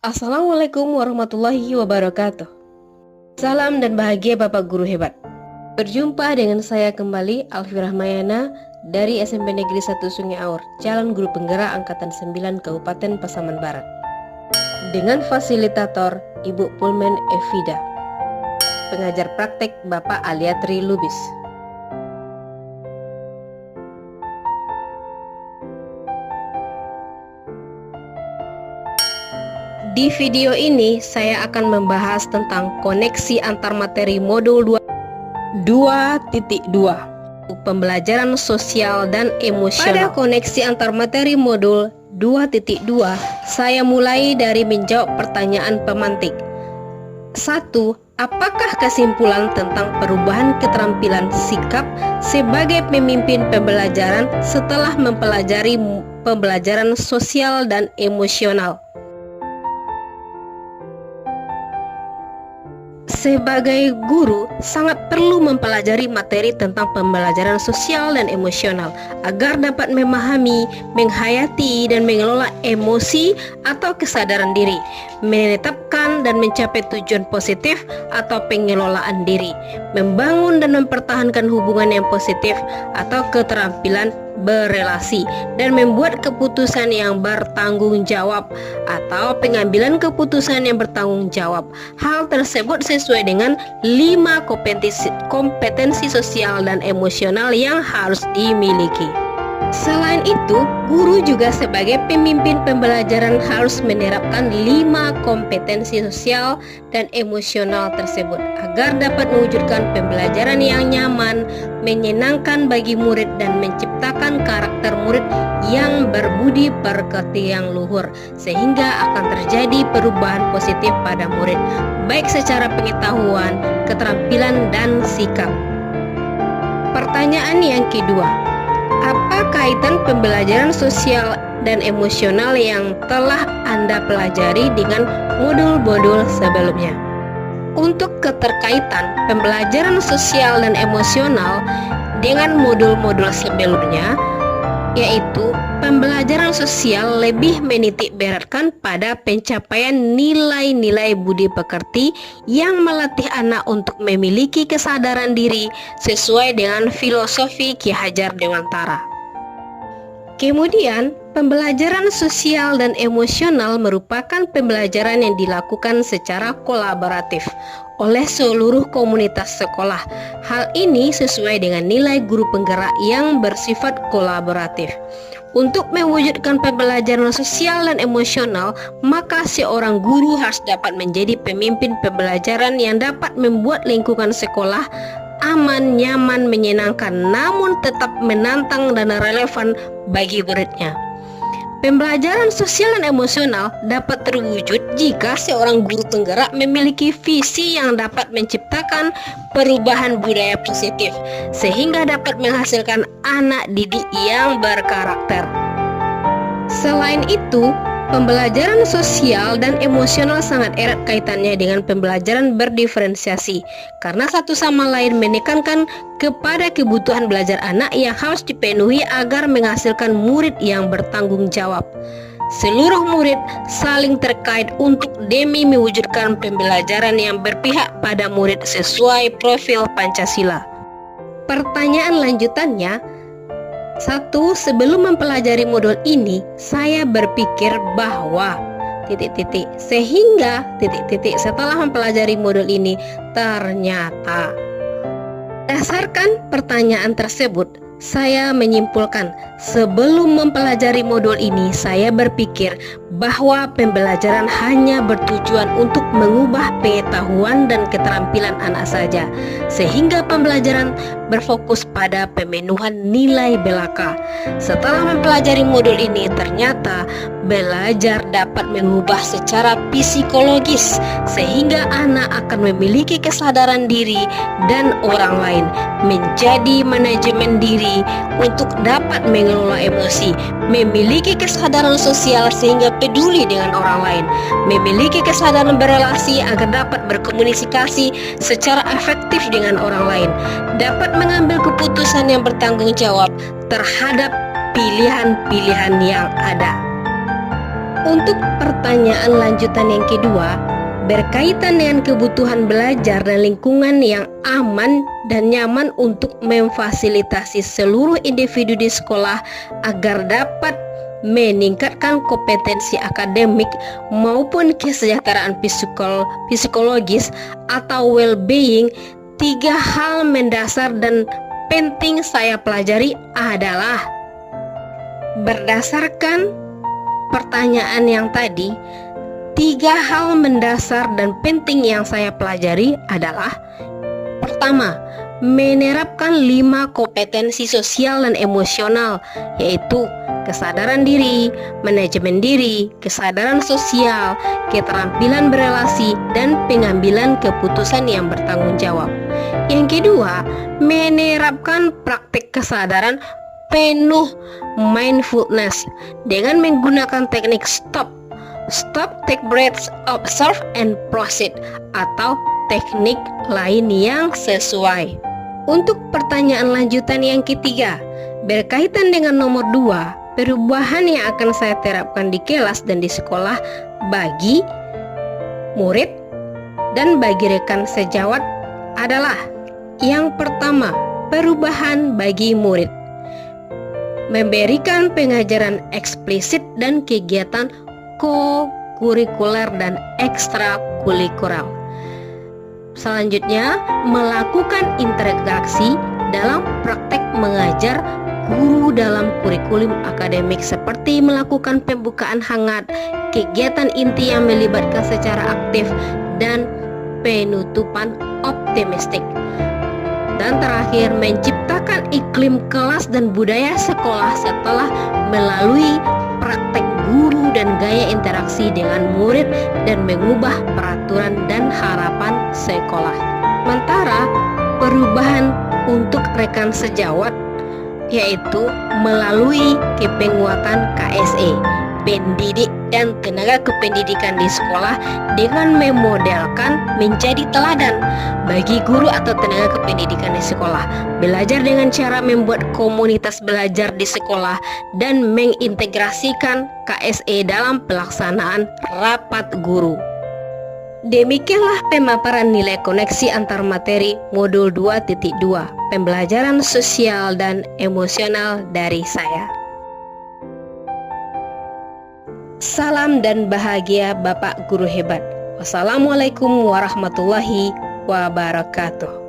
Assalamualaikum warahmatullahi wabarakatuh. Salam dan bahagia Bapak Guru hebat. Berjumpa dengan saya kembali Alfi Rahmayana dari SMP Negeri 1 Sungai Aur, calon guru penggerak angkatan 9 Kabupaten Pasaman Barat. Dengan fasilitator Ibu Pulmen Evida. Pengajar praktek Bapak Aliatri Lubis. Di video ini saya akan membahas tentang koneksi antar materi modul 2.2 pembelajaran sosial dan emosional. Pada koneksi antar materi modul 2.2 saya mulai dari menjawab pertanyaan pemantik. 1. Apakah kesimpulan tentang perubahan keterampilan sikap sebagai pemimpin pembelajaran setelah mempelajari pembelajaran sosial dan emosional? Sebagai guru, sangat perlu mempelajari materi tentang pembelajaran sosial dan emosional agar dapat memahami, menghayati, dan mengelola emosi atau kesadaran diri, menetapkan dan mencapai tujuan positif atau pengelolaan diri, membangun dan mempertahankan hubungan yang positif atau keterampilan berelasi, dan membuat keputusan yang bertanggung jawab atau pengambilan keputusan yang bertanggung jawab. Hal tersebut sesuai dengan 5 kompetensi sosial dan emosional yang harus dimiliki. Selain itu, guru juga sebagai pemimpin pembelajaran harus menerapkan 5 kompetensi sosial dan emosional tersebut agar dapat mewujudkan pembelajaran yang nyaman, menyenangkan bagi murid, dan menciptakan karakter murid yang berbudi pekerti yang luhur, sehingga akan terjadi perubahan positif pada murid, baik secara pengetahuan, keterampilan, dan sikap. Pertanyaan yang kedua, apa kaitan pembelajaran sosial dan emosional yang telah Anda pelajari dengan modul-modul sebelumnya? Untuk keterkaitan pembelajaran sosial dan emosional dengan modul-modul sebelumnya, yaitu pembelajaran sosial lebih menitik beratkan pada pencapaian nilai-nilai budi pekerti yang melatih anak untuk memiliki kesadaran diri sesuai dengan filosofi Ki Hajar Dewantara. Kemudian, pembelajaran sosial dan emosional merupakan pembelajaran yang dilakukan secara kolaboratif oleh seluruh komunitas sekolah. Hal ini sesuai dengan nilai guru penggerak yang bersifat kolaboratif. Untuk mewujudkan pembelajaran sosial dan emosional, maka seorang guru harus dapat menjadi pemimpin pembelajaran yang dapat membuat lingkungan sekolah aman, nyaman, menyenangkan, namun tetap menantang dan relevan bagi muridnya. Pembelajaran sosial dan emosional dapat terwujud jika seorang guru penggerak memiliki visi yang dapat menciptakan perubahan budaya positif, sehingga dapat menghasilkan anak didik yang berkarakter. Selain itu, pembelajaran sosial dan emosional sangat erat kaitannya dengan pembelajaran berdiferensiasi, karena satu sama lain menekankan kepada kebutuhan belajar anak yang harus dipenuhi agar menghasilkan murid yang bertanggung jawab. Seluruh murid saling terkait untuk demi mewujudkan pembelajaran yang berpihak pada murid sesuai profil Pancasila. Pertanyaan lanjutannya, 1. Sebelum mempelajari modul ini, saya berpikir bahwa sehingga setelah mempelajari modul ini ternyata. Berdasarkan pertanyaan tersebut, saya menyimpulkan sebelum mempelajari modul ini saya berpikir bahwa pembelajaran hanya bertujuan untuk mengubah pengetahuan dan keterampilan anak saja, sehingga pembelajaran berfokus pada pemenuhan nilai belaka. Setelah mempelajari modul ini, ternyata belajar dapat mengubah secara psikologis sehingga anak akan memiliki kesadaran diri dan orang lain, menjadi manajemen diri untuk dapat mengelola emosi, memiliki kesadaran sosial sehingga peduli dengan orang lain, memiliki kesadaran berelasi agar dapat berkomunikasi secara efektif dengan orang lain, dapat mengambil keputusan yang bertanggung jawab terhadap pilihan-pilihan yang ada. Untuk pertanyaan lanjutan yang kedua, berkaitan dengan kebutuhan belajar dan lingkungan yang aman dan nyaman untuk memfasilitasi seluruh individu di sekolah agar dapat meningkatkan kompetensi akademik maupun kesejahteraan psikologis atau well-being. 3 hal mendasar dan penting saya pelajari adalah, berdasarkan pertanyaan yang tadi, 3 hal mendasar dan penting yang saya pelajari adalah: pertama, menerapkan 5 kompetensi sosial dan emosional, yaitu kesadaran diri, manajemen diri, kesadaran sosial, keterampilan berelasi, dan pengambilan keputusan yang bertanggung jawab. Yang kedua, menerapkan praktik kesadaran penuh mindfulness dengan menggunakan teknik stop, take breaths, observe, and proceed, atau teknik lain yang sesuai. Untuk pertanyaan lanjutan yang ketiga, berkaitan dengan nomor 2, perubahan yang akan saya terapkan di kelas dan di sekolah bagi murid dan bagi rekan sejawat adalah: yang pertama, perubahan bagi murid, memberikan pengajaran eksplisit dan kegiatan ko-kurikuler dan ekstrakurikuler. Selanjutnya, melakukan interaksi dalam praktek mengajar guru dalam kurikulum akademik seperti melakukan pembukaan hangat, kegiatan inti yang melibatkan secara aktif, dan penutupan optimistik. Dan terakhir, menciptakan iklim kelas dan budaya sekolah setelah melalui praktek guru dan gaya interaksi dengan murid dan mengubah peraturan dan harapan sekolah. Sementara perubahan untuk rekan sejawat yaitu melalui kepenguatan KSE, pendidik dan tenaga kependidikan di sekolah dengan memodelkan menjadi teladan bagi guru atau tenaga kependidikan di sekolah, belajar dengan cara membuat komunitas belajar di sekolah, dan mengintegrasikan KSE dalam pelaksanaan rapat guru. Demikianlah pemaparan nilai koneksi antar materi modul 2.2 pembelajaran sosial dan emosional dari saya. Salam dan bahagia Bapak Guru Hebat. Wassalamualaikum warahmatullahi wabarakatuh.